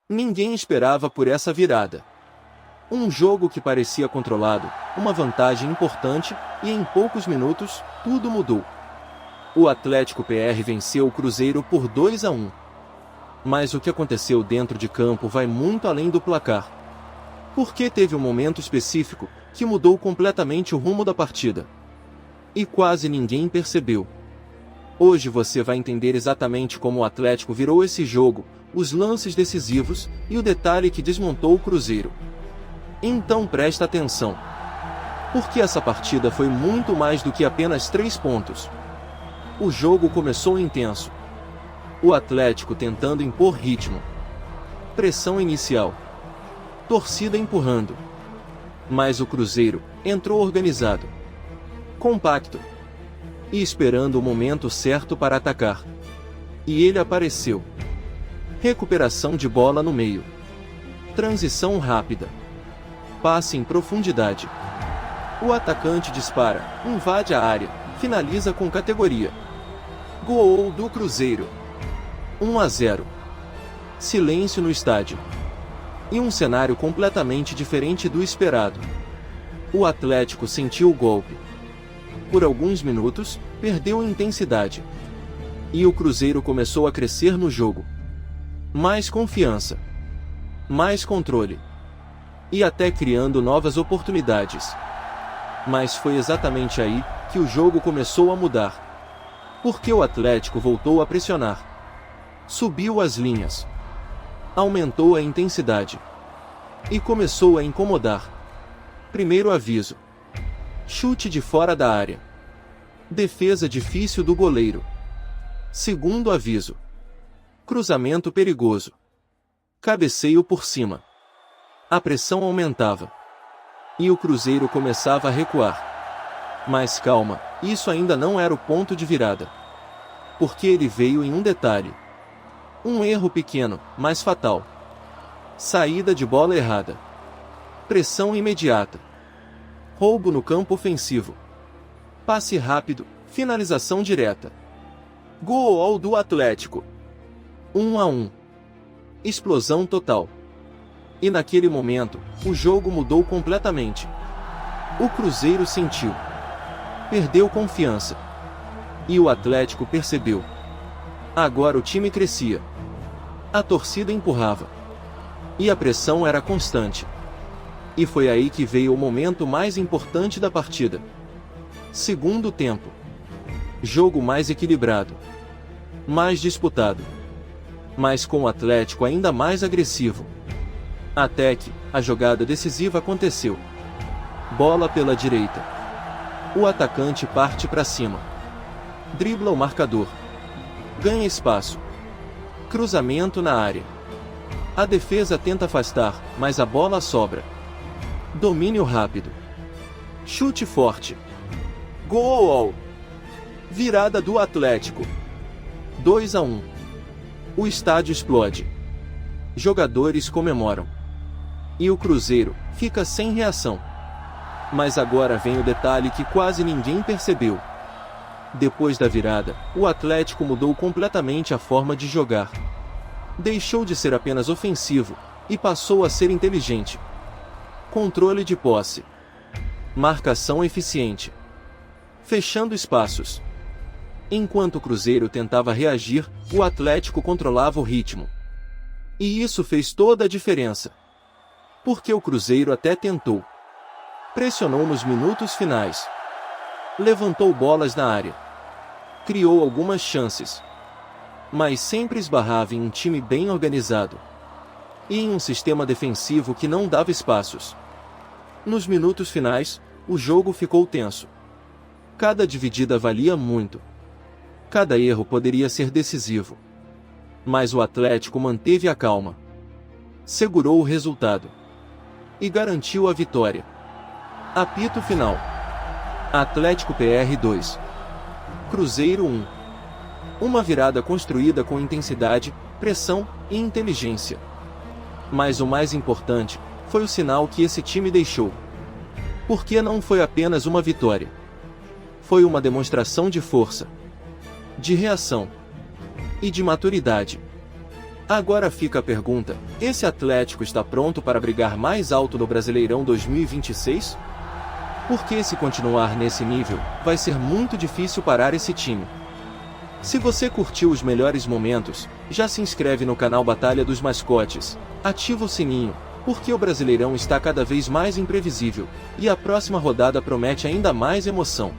Ninguém esperava por essa virada. Um jogo que parecia controlado, uma vantagem importante, e em poucos minutos, tudo mudou. O Atlético PR venceu o Cruzeiro por 2-1. Mas o que aconteceu dentro de campo vai muito além do placar. Porque teve um momento específico que mudou completamente o rumo da partida. E quase ninguém percebeu. Hoje você vai entender exatamente como o Atlético virou esse jogo, os lances decisivos e o detalhe que desmontou o Cruzeiro. Então presta atenção. Porque essa partida foi muito mais do que apenas 3 pontos. O jogo começou intenso. O Atlético tentando impor ritmo. Pressão inicial. Torcida empurrando. Mas o Cruzeiro entrou organizado. Compacto. E esperando o momento certo para atacar. E ele apareceu. Recuperação de bola no meio. Transição rápida. Passe em profundidade. O atacante dispara, invade a área, finaliza com categoria. Gol do Cruzeiro. 1-0. Silêncio no estádio. E um cenário completamente diferente do esperado. O Atlético sentiu o golpe. Por alguns minutos, perdeu intensidade. E o Cruzeiro começou a crescer no jogo. Mais confiança. Mais controle. E até criando novas oportunidades. Mas foi exatamente aí que o jogo começou a mudar. Porque o Atlético voltou a pressionar. Subiu as linhas. Aumentou a intensidade. E começou a incomodar. Primeiro aviso. Chute de fora da área. Defesa difícil do goleiro. Segundo aviso. Cruzamento perigoso. Cabeceio por cima. A pressão aumentava. E o Cruzeiro começava a recuar. Mas calma, isso ainda não era o ponto de virada. Porque ele veio em um detalhe. Um erro pequeno, mas fatal. Saída de bola errada. Pressão imediata. Roubo no campo ofensivo. Passe rápido, finalização direta. Gol do Atlético. 1-1. Explosão total. E naquele momento, o jogo mudou completamente. O Cruzeiro sentiu. Perdeu confiança. E o Atlético percebeu. Agora o time crescia. A torcida empurrava. E a pressão era constante. E foi aí que veio o momento mais importante da partida. Segundo tempo. Jogo mais equilibrado. Mais disputado. Mas com o Atlético ainda mais agressivo. Até que a jogada decisiva aconteceu. Bola pela direita. O atacante parte para cima. Dribla o marcador. Ganha espaço. Cruzamento na área. A defesa tenta afastar, mas a bola sobra. Domínio rápido. Chute forte. Gol! Virada do Atlético. 2-1. O estádio explode. Jogadores comemoram. E o Cruzeiro fica sem reação. Mas agora vem o detalhe que quase ninguém percebeu. Depois da virada, o Atlético mudou completamente a forma de jogar. Deixou de ser apenas ofensivo e passou a ser inteligente. Controle de posse. Marcação eficiente. Fechando espaços. Enquanto o Cruzeiro tentava reagir, o Atlético controlava o ritmo. E isso fez toda a diferença. Porque o Cruzeiro até tentou. Pressionou nos minutos finais. Levantou bolas na área. Criou algumas chances. Mas sempre esbarrava em um time bem organizado. E em um sistema defensivo que não dava espaços. Nos minutos finais, o jogo ficou tenso. Cada dividida valia muito. Cada erro poderia ser decisivo. Mas o Atlético manteve a calma. Segurou o resultado. E garantiu a vitória. Apito final. Atlético PR 2. Cruzeiro 1. Uma virada construída com intensidade, pressão e inteligência. Mas o mais importante foi o sinal que esse time deixou. Porque não foi apenas uma vitória. Foi uma demonstração de força, de reação e de maturidade. Agora fica a pergunta: esse Atlético está pronto para brigar mais alto no Brasileirão 2026? Porque se continuar nesse nível, vai ser muito difícil parar esse time. Se você curtiu os melhores momentos, já se inscreve no canal Batalha dos Mascotes, ativa o sininho, porque o Brasileirão está cada vez mais imprevisível, e a próxima rodada promete ainda mais emoção.